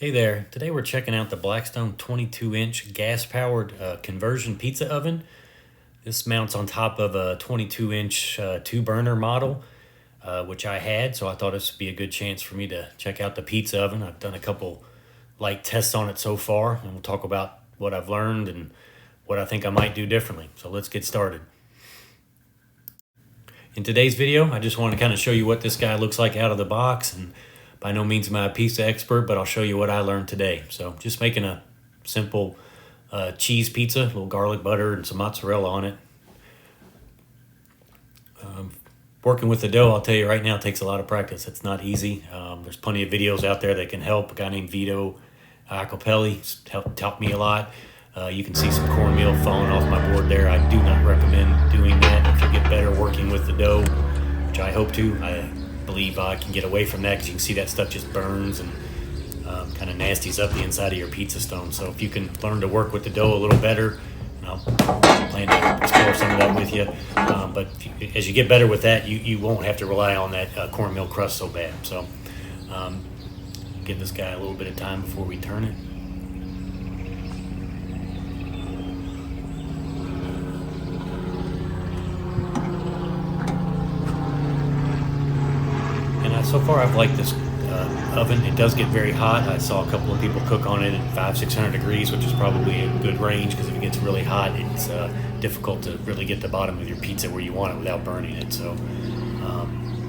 Hey there, today we're checking out the Blackstone 22-inch gas-powered conversion pizza oven. This mounts on top of a 22-inch two-burner model, which I had, so I thought this would be a good chance for me to check out the pizza oven. I've done a couple light tests on it so far, and we'll talk about what I've learned and what I think I might do differently. So let's get started. In today's video, I just want to kind of show you what this guy looks like out of the box, and by no means am I a pizza expert, but I'll show you what I learned today. So just making a simple cheese pizza, a little garlic butter and some mozzarella on it. Working with the dough, I'll tell you right now, it takes a lot of practice. It's not easy. There's plenty of videos out there that can help. A guy named Vito Acapelli taught me a lot. You can see some cornmeal falling off my board there. I do not recommend doing that. If you get better working with the dough, which I hope to, I believe I can get away from that, because you can see that stuff just burns and kind of nasties up the inside of your pizza stone. So if you can learn to work with the dough a little better, and I'll plan to explore some of that with you. But as you get better with that, you won't have to rely on that cornmeal crust so bad. So give this guy a little bit of time before we turn it. So far I've liked this oven. It does get very hot. I saw a couple of people cook on it at 500-600 degrees, which is probably a good range, because if it gets really hot, it's difficult to really get the bottom of your pizza where you want it without burning it. So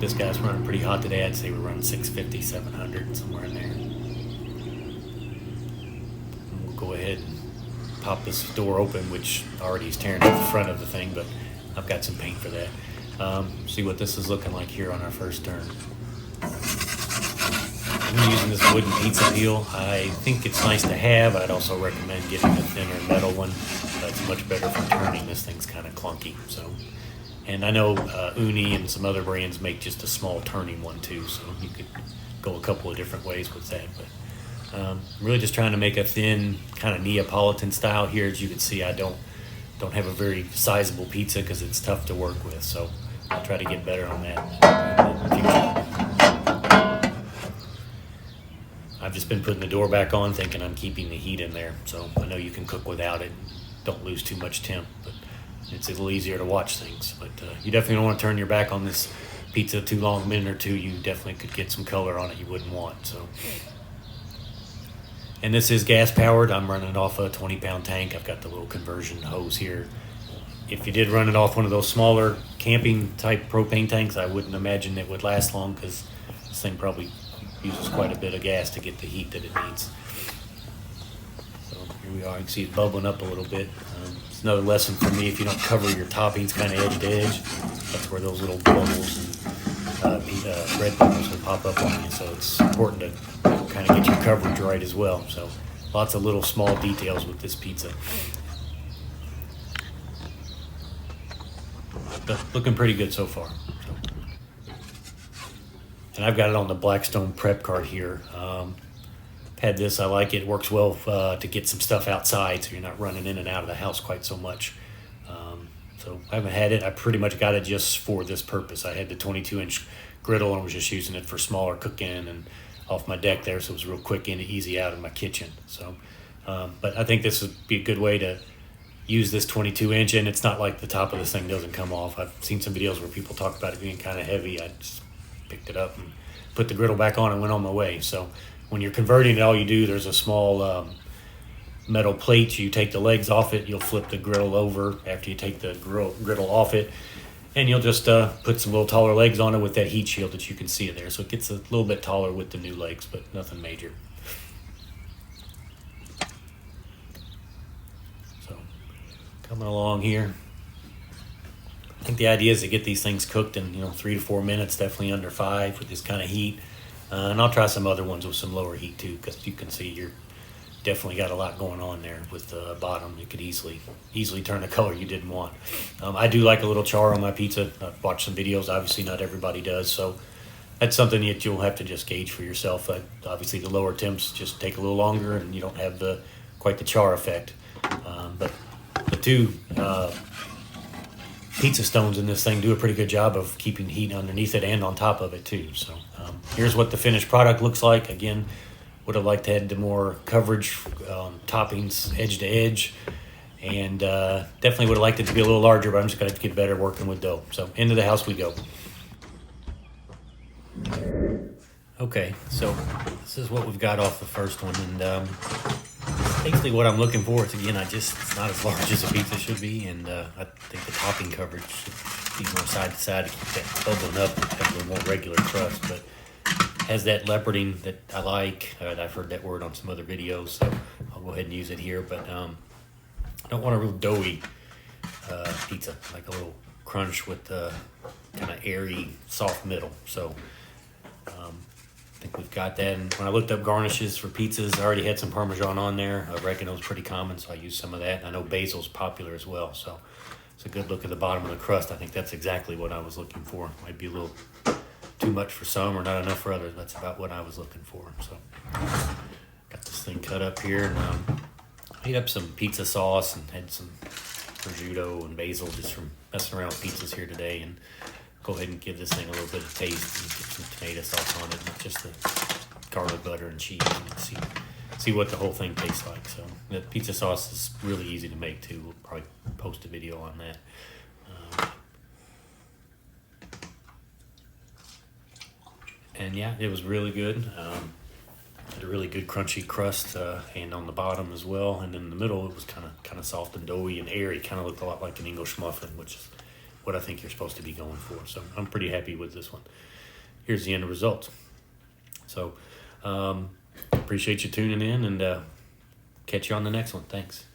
this guy's running pretty hot today. I'd say we're running 650, 700, somewhere in there. And we'll go ahead and pop this door open, which already is tearing up the front of the thing, but I've got some paint for that. See what this is looking like here on our first turn. I'm using this wooden pizza peel. I think it's nice to have. I'd also recommend getting a thinner metal one. It's much better for turning. This thing's kind of clunky. And I know Uni and some other brands make just a small turning one too, so you could go a couple of different ways with that. But I'm really just trying to make a thin kind of Neapolitan style here. As you can see, I don't have a very sizable pizza because it's tough to work with. So I'll try to get better on that in the future. I've just been putting the door back on, thinking I'm keeping the heat in there. So I know you can cook without it. Don't lose too much temp, but it's a little easier to watch things. But you definitely don't want to turn your back on this pizza too long. A minute or two, you definitely could get some color on it you wouldn't want. So, and this is gas powered. I'm running it off a 20-pound tank. I've got the little conversion hose here. If you did run it off one of those smaller camping type propane tanks, I wouldn't imagine it would last long, because this thing probably uses quite a bit of gas to get the heat that it needs. So here we are. You can see it bubbling up a little bit. It's another lesson for me: if you don't cover your toppings kind of edge to edge, that's where those little bubbles and bread bubbles will pop up on you. So it's important to kind of get your coverage right as well. So lots of little small details with this pizza. But looking pretty good so far. And I've got it on the Blackstone prep card here. Had this, I like it. It works well to get some stuff outside, so you're not running in and out of the house quite so much. So I haven't had it. I pretty much got it just for this purpose. I had the 22-inch griddle and was just using it for smaller cooking and off my deck there, so it was real quick and easy out in my kitchen. So, but I think this would be a good way to use this 22-inch, and it's not like the top of this thing doesn't come off. I've seen some videos where people talk about it being kind of heavy. I just picked it up and put the griddle back on and went on my way. So when you're converting it, all you do, there's a small metal plate. You take the legs off it. You'll flip the griddle over after you take the griddle off it, and you'll just put some little taller legs on it with that heat shield that you can see there. So it gets a little bit taller with the new legs, but nothing major. So coming along here. I think the idea is to get these things cooked in 3 to 4 minutes, definitely under 5 with this kind of heat. And I'll try some other ones with some lower heat too, because you can see you're definitely got a lot going on there with the bottom. You could easily turn the color you didn't want. I do like a little char on my pizza. I've watched some videos. Obviously not everybody does, so that's something that you'll have to just gauge for yourself. Obviously the lower temps just take a little longer and you don't have quite the char effect. But the two pizza stones in this thing do a pretty good job of keeping heat underneath it and on top of it too. So here's what the finished product looks like. Again, Would have liked to have the more coverage, toppings edge to edge, and definitely would have liked it to be a little larger, but I'm just going to get better working with dough. So into the house we go. Okay, so this is what we've got off the first one, and basically what I'm looking for is, again, it's not as large as a pizza should be, and I think the topping coverage should be more side to side to keep that bubbling up and have a little more regular crust, but has that leoparding that I like. I've heard that word on some other videos, so I'll go ahead and use it here, but I don't want a real doughy pizza, like a little crunch with kind of airy, soft middle, so I think we've got that. And when I looked up garnishes for pizzas, I already had some Parmesan on there. Oregano's pretty common, so I used some of that. And I know basil's popular as well, so it's a good look at the bottom of the crust. I think that's exactly what I was looking for. Might be a little too much for some or not enough for others. That's about what I was looking for. So got this thing cut up here, and heat up some pizza sauce and had some prosciutto and basil just from messing around with pizzas here today, and go ahead and give this thing a little bit of taste and get some tomato sauce on it, not just the garlic butter and cheese, and see what the whole thing tastes like. So the pizza sauce is really easy to make too. We'll probably post a video on that. And yeah, it was really good. Had a really good crunchy crust, and on the bottom as well, and in the middle it was kind of soft and doughy and airy. Kind of looked a lot like an English muffin, which is what I think you're supposed to be going for. So I'm pretty happy with this one. Here's the end result. So appreciate you tuning in, and catch you on the next one. Thanks.